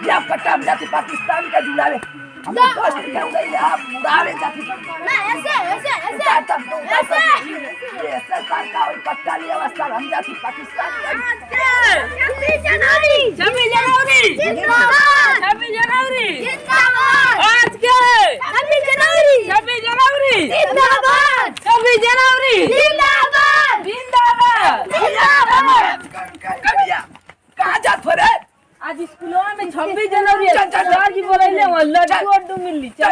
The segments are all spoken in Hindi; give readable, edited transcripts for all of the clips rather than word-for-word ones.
या पट्टा जाति पाकिस्तान का जुड़ा रे हम दोस्त क्या उड़ाई ले आप उड़ावे जाति ना ऐसे ऐसे ये ऐसे का और पट्टा लिया अवस्था हम जाति पाकिस्तान का 26 जनवरी जिंदाबाद 26 जनवरी जिंदाबाद आज के 26 जनवरी जिंदाबाद 26 जनवरी जिंदाबाद कड़िया कहां जात हो रे आज स्कूलों में 26 जनवरी है सरदार जी बोले वो लड्डू वड्डू मिली चल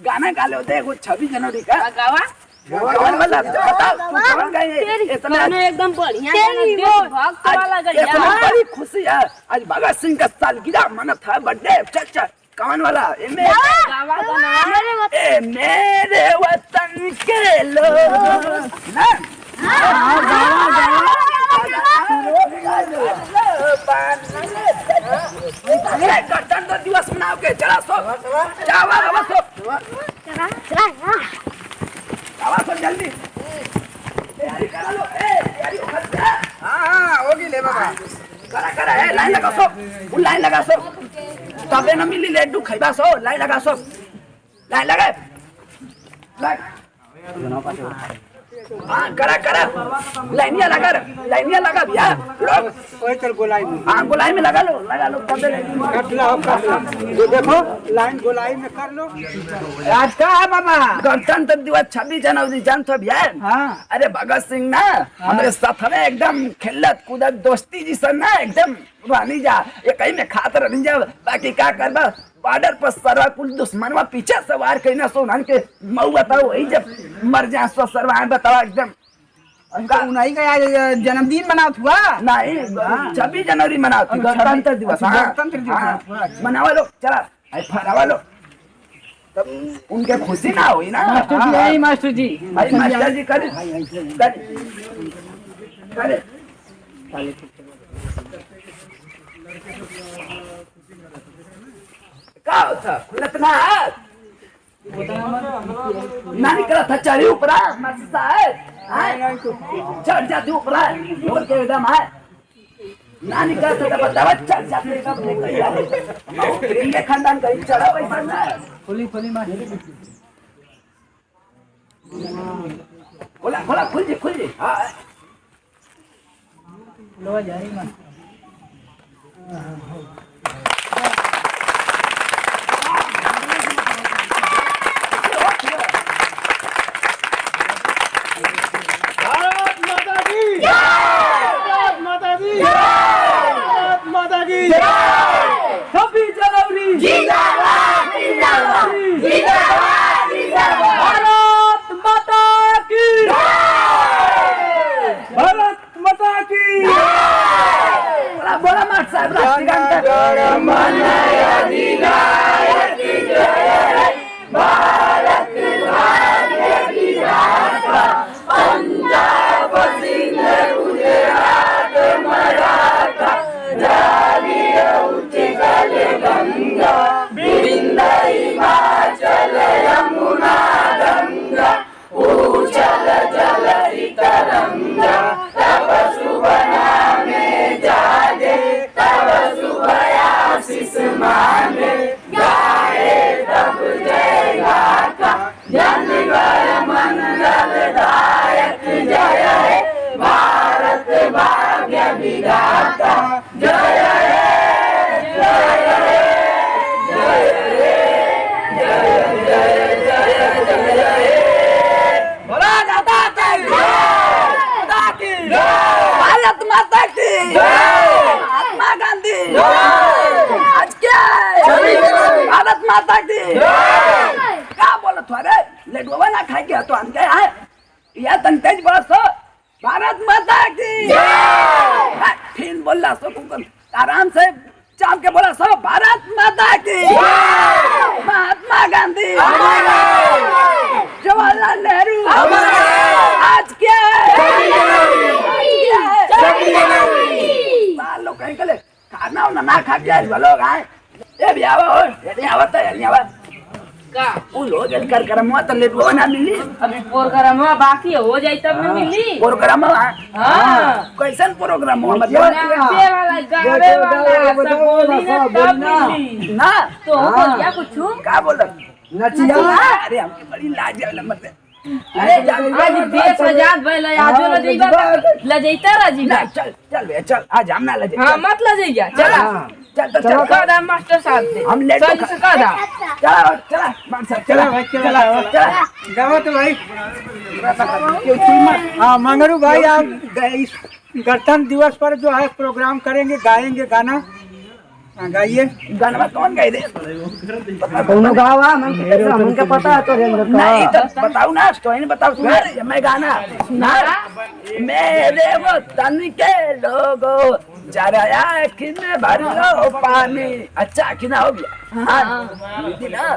गाना गा लो देखो 26 जनवरी का गावा कौन वाला बताओ तू कौन गाए इतना एकदम बढ़िया देशभक्त वाला गया इतना बड़ी खुशी है आज भगत सिंह का सालगिरह मना था बर्थडे चल कौन वाला गावा गाना ए मेरे वतन के लोग ना गणतंत्र दिवस मनाओ के चला सो जावा सो जल्दी तैयारी करा लो तैयारी हां होगी ले बाबा करा लाइन लगा सो लाइन लगा सो तबे न मिली लड्डू खइबा सो लाइन लगा सो लाइन लगा हाँ करा लाइनिया लगा भैया ओए चल गोलाई में हाँ गोलाई में लगा लो तब कट लो ये देखो लाइन गोलाई में कर लो आज का है बाबा गणतंत्र दिवस 26 जनवरी जानते हो भैया हाँ अरे भगत सिंह ना हमारे साथ में एकदम खेलत कूदत दोस्ती जी सन ना एकदम रानी जा ये कहीं में खातर नहीं जा बाकी क्या करबा बॉर्डर पर सरवा कुल दुश्मनवा पीछे सवार कहीं सो उन्हन के मऊ बताओ वही जब मर जाए सो सरवा बताओ एकदम उनका उन्हीं का जन्मदिन मनावत हुआ नहीं 26 जनवरी मनाओ गणतंत्र दिवस गणतंत्र दिवस मनावा लो चला फहरावा लो तब उनके खुशी ना हुई ना मास्टर जी भाई मास्टर जी करे क्या होता खुलत ना ना निकला था चढ़ी ऊपरा मस्ता है चढ़ जाती ऊपरा बोल के एकदम है ना निकला था बतावा चढ़ जाते का खानदान का चढ़ा वैसा ना खोली मार खोला खुल जी हाँ लो जाए मार बोला मार साहब महात्मा गांधी आज क्या भारत माता की क्या बोलत हो रे लड्डुआ ना खाए के तो हम क्या है या तन तेज बस भारत माता की फिर बोला सो आराम से चाम के बोला सो भारत माता की महात्मा गांधी खाना ना खा के बोलो गाय ए भी आओ ये आवत है नहीं आवत का उ लो जल कर करम तो लेट वो ना मिली अभी प्रोग्राम बाकी हो जाई तब में मिली प्रोग्राम हां कैसन प्रोग्राम हो नाचे वाला गावे वाला सब बोली ना मिली ना तो हो बोलिया कुछ का बोलत नचिया अरे हमके बड़ी लाज आवे मत अरे आज 20,000 भइल आजो ल जइबा ल जइता राजी ना चल चल बे चल आज हम ना लजे हां मत ल जइया चल चल तो चल का दा मास्टर साहब दे हम लेट चल से का दा चला चला मान साहब चला भाई चला चला गाओ तो भाई हाँ मंगरू भाई आप इस गणतंत्र दिवस पर जो है प्रोग्राम करेंगे गाएंगे गाना गाइए गाना कौन गाए दे कौन गावा हमके पता है तो नहीं तो बताओ ना स्टोरी बताओ तुम्हारे मैं गाना ना मेरे वतन के लोगों जरा आँखिन में भर लो पानी अच्छा किना हो गया हाँ ना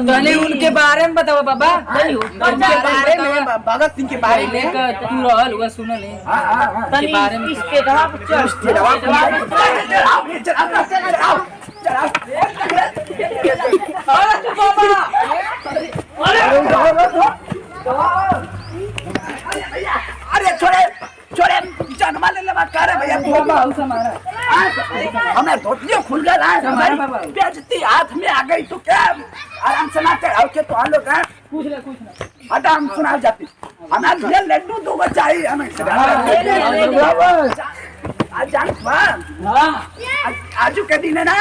तनी उनके बारे में बताओ बाबा तनी उनके बारे में भगत सिंह के बारे में तू रहल हुआ सुन ले हाँ तनी बारे में इसके जवाब अरे छोड़े छोड़े जन्मा ले ले बात कर भैया हमें धोतियों खुल गया बेइज्जती हाथ में आ गई तो क्या आराम से ना चढ़ाओ के तो हम लोग हैं हटा हम सुना जाती हमें ये लड्डू दो चाहिए हमें आज जान आजू के दिन है ना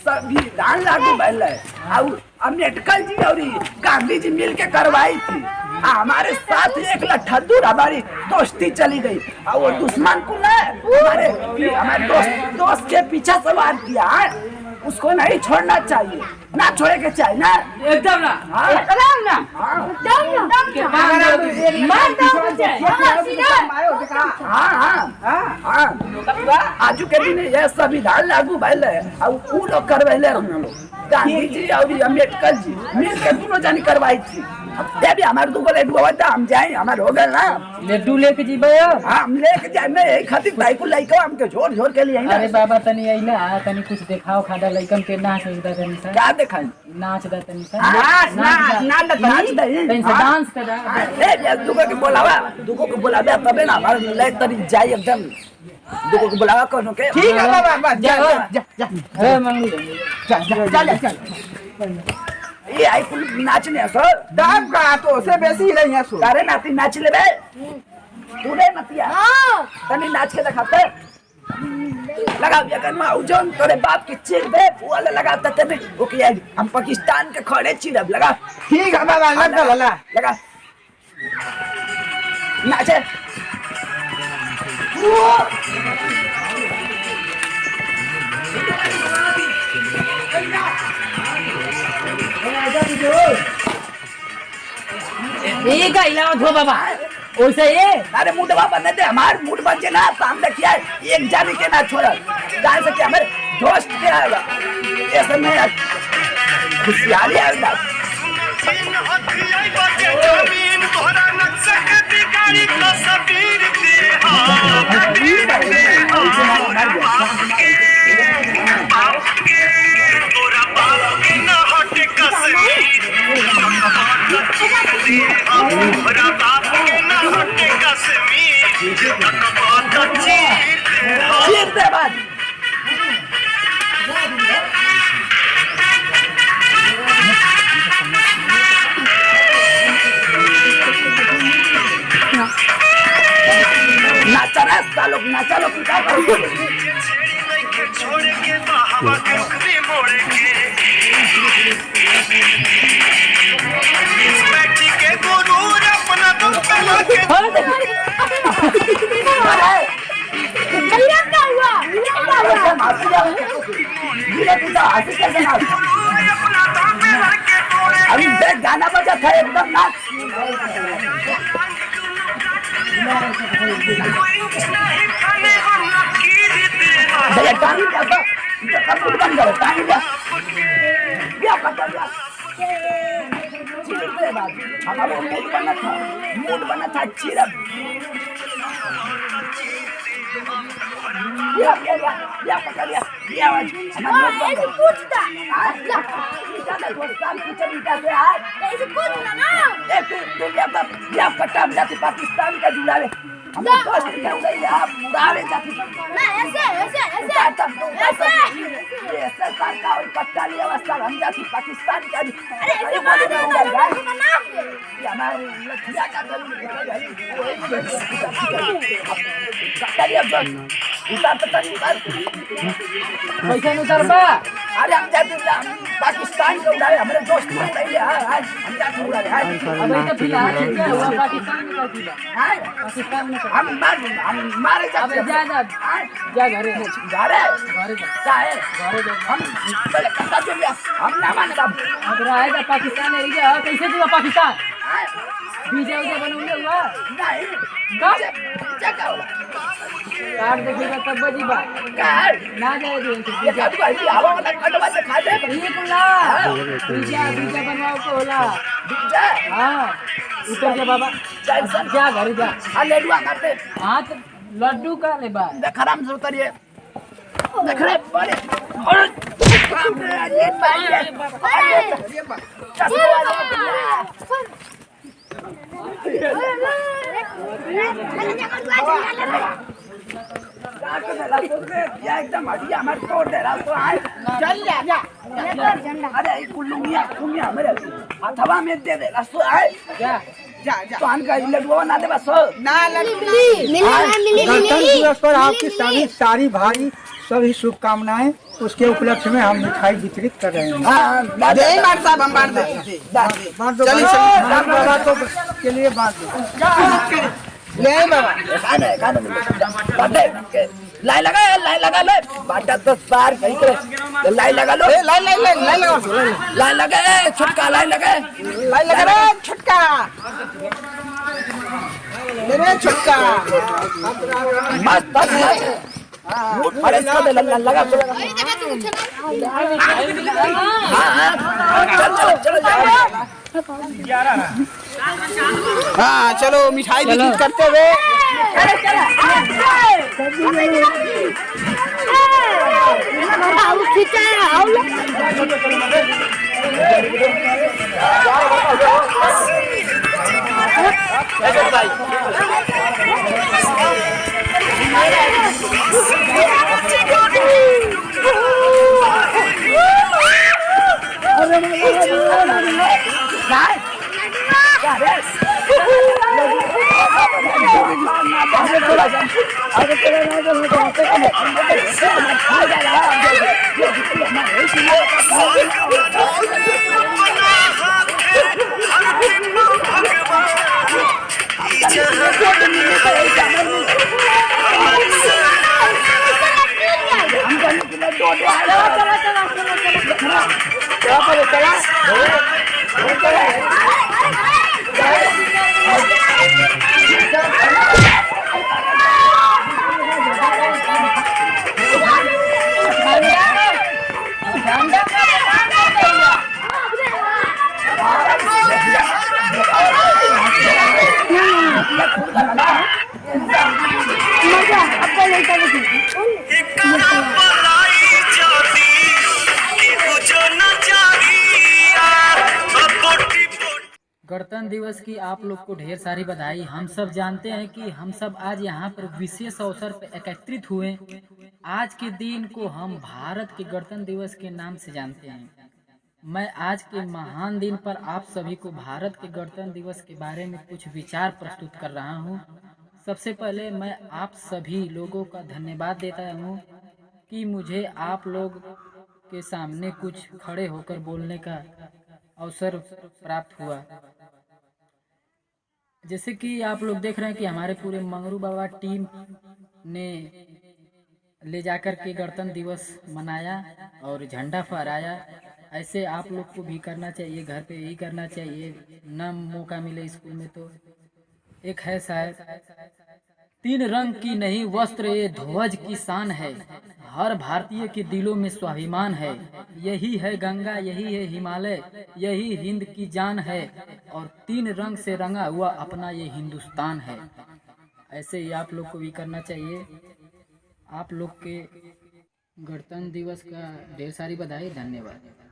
संविधान लागू भइल है अम्बेडकर जी और गांधी जी मिल के करवाई थी हमारे साथ एक लठद्दूर हमारी दोस्ती चली गई और वो दुश्मन को ना हमारे दोस्त के पीछे सवार किया उसको नहीं छोड़ना चाहिए ना छोड़े के चाहिए ना एकदम ना हाँ एकदम ना हाँ आजू के दिन ये संविधान लागू भइल है और उ लोग करवैले हम लोग गांधी जी और अम्बेडकर जी मिल के दोनों जानी करवाई थी ये भी हमारे दुगो लड्डू होता हम जाए हमारे हो गए ना लड्डू लेके जीबे हम लेके जाए मैं यही खातिर भाई को लाइक हमके झोर झोर के लिए अरे बाबा तनी आइला तनी कुछ दिखाओ खादा लइकन के नाच होता तनी सा क्या दिखाएं नाच दा तनी सा नाच दे तनी सा डांस करा ए दुगो के बोलावा तबे ना हमारे लाइक तरी जाए एकदम दुगो के बोलावा कोनो के ठीक है बाबा जा ए मंगू चल ये आई कुल नाचने सो दाम का तो से बेसी नहीं है सो अरे नाती नाच लेबे तू नहीं नतिया तनी नाच के दिखाते लगाओ ये कनमा उजन तोरे बाप के चिर दे वो वाला लगाता तबे ओके हम पाकिस्तान के खड़े चिरब लगा ठीक है बाबा लगा नाचे ठीक है इलावा धो बाबा ओसे ये अरे मुडवा बने दे हमार मुड बन के ना सामने किया एक जाने के ना छोड़ा जान से क्या हमारे दोस्त के आएगा ऐसे में खुशहाली आएगा चीर दे बाद नाचा रास्ता लोग नाचा लोग क्या करो छोड़ के हवा के उखरी मोड़ के बैठी के गुरूर अपना दुख पे के अभी देख गाना बजा था एकदम नाच भैया टांगी जाता कब बंद करो टांगी जा क्या पता जा चिरते बात हमारा मूड बना था चिरप या पकड़ लिया आवाज हमारे दोस्त ऐसे पूछता इतना दोस्तान पीछे ईटा से आए ऐसे पूछना ना ए तू या पट्टा जाति पाकिस्तान का जुड़ा ले हम दोस्त क्या उड़े आप उड़ावे जाति ना ऐसे ऐसे ऐसे ऐसे का और पट्टा लिया वास्ता हम जाति पाकिस्तान का अरे ऐसे बात ना ये हमारे लठिया का करिए जो उतार पता नहीं कैसे उतर बा अरे हम जाते पाकिस्तान के उड़ाए हमारे दोस्त उड़ाए आज हम जाते उड़ाए अब ये तो फिलहाल क्या हुआ पाकिस्तान में कैसी बा पाकिस्तान में हम मारे अब जाते जा जा घरे घरे घरे जा क्या है घरे जा हम पहले कसा जो लिया हम ना माने बाबू अब रहेगा पाकिस्तान है ये कैसे हुआ पाकिस्तान बीजे उजे बनौले हुआ नहीं कब क्या होला कार्ड देखेगा तब बजी बा कार ना जाए दे ये काट भाई हवा वाला कटवा से खा दे ये कुला बीजा बीजा बनवाओ को होला बीजा हां उतर के बाबा टेंशन जा घरे जा आ ले लुआ करते हां तो लड्डू का ले बा देख आराम से उतरिए देख रे बड़े और काम रे ये भाई ये या एकदम हटिया हमारे तोड़ दे रहा तो आए चल जा अरे कुल्लुमिया कुल्लुमिया मेरे अथवा में दे दे रहा सो आए जा तो अनका लडुआ ना दे बस ना गणतंत्र दिवस पर आपकी सभी सारी भारी सभी शुभकामनाएं उसके उपलक्ष्य में हम मिठाई वितरित कर रहे हैं। हां जय मार साहब हम बांट दे बांट दो बाबा तो के लिए बांट दो ले बाबा खाने बाटे लाई लगा ले बाटा तो सार कहीं के लाई लगा लो लाई लगा छुटका लाई लगा रे छुटका मेरे छुटका मस्त अरे इसको लगा चलो हाँ चलो मिठाई वितरित करते हुए गणतंत्र दिवस की आप लोग को ढेर सारी बधाई। हम सब जानते हैं कि हम सब आज यहाँ पर विशेष अवसर पर एकत्रित हुए। आज के दिन को हम भारत के गणतंत्र दिवस के नाम से जानते हैं। मैं आज के महान दिन पर आप सभी को भारत के गणतंत्र दिवस के बारे में कुछ विचार प्रस्तुत कर रहा हूँ। सबसे पहले मैं आप सभी लोगों का धन्यवाद देता हूँ कि मुझे आप लोग के सामने कुछ खड़े होकर बोलने का अवसर प्राप्त हुआ। जैसे कि आप लोग देख रहे हैं कि हमारे पूरे मंगरू बाबा टीम ने ले जाकर के गणतंत्र दिवस मनाया और झंडा फहराया। ऐसे आप लोग को भी करना चाहिए, घर पे यही करना चाहिए। न मौका मिले स्कूल में तो एक है शायद, 3 रंग की नहीं वस्त्र ये ध्वज की शान है, हर भारतीय के दिलों में स्वाभिमान है। यही है गंगा, यही है हिमालय, यही हिंद की जान है, और 3 रंग से रंगा हुआ अपना ये हिंदुस्तान है। ऐसे ही आप लोग को भी करना चाहिए। आप लोग के गणतंत्र दिवस का ढेर सारी बधाई, धन्यवाद।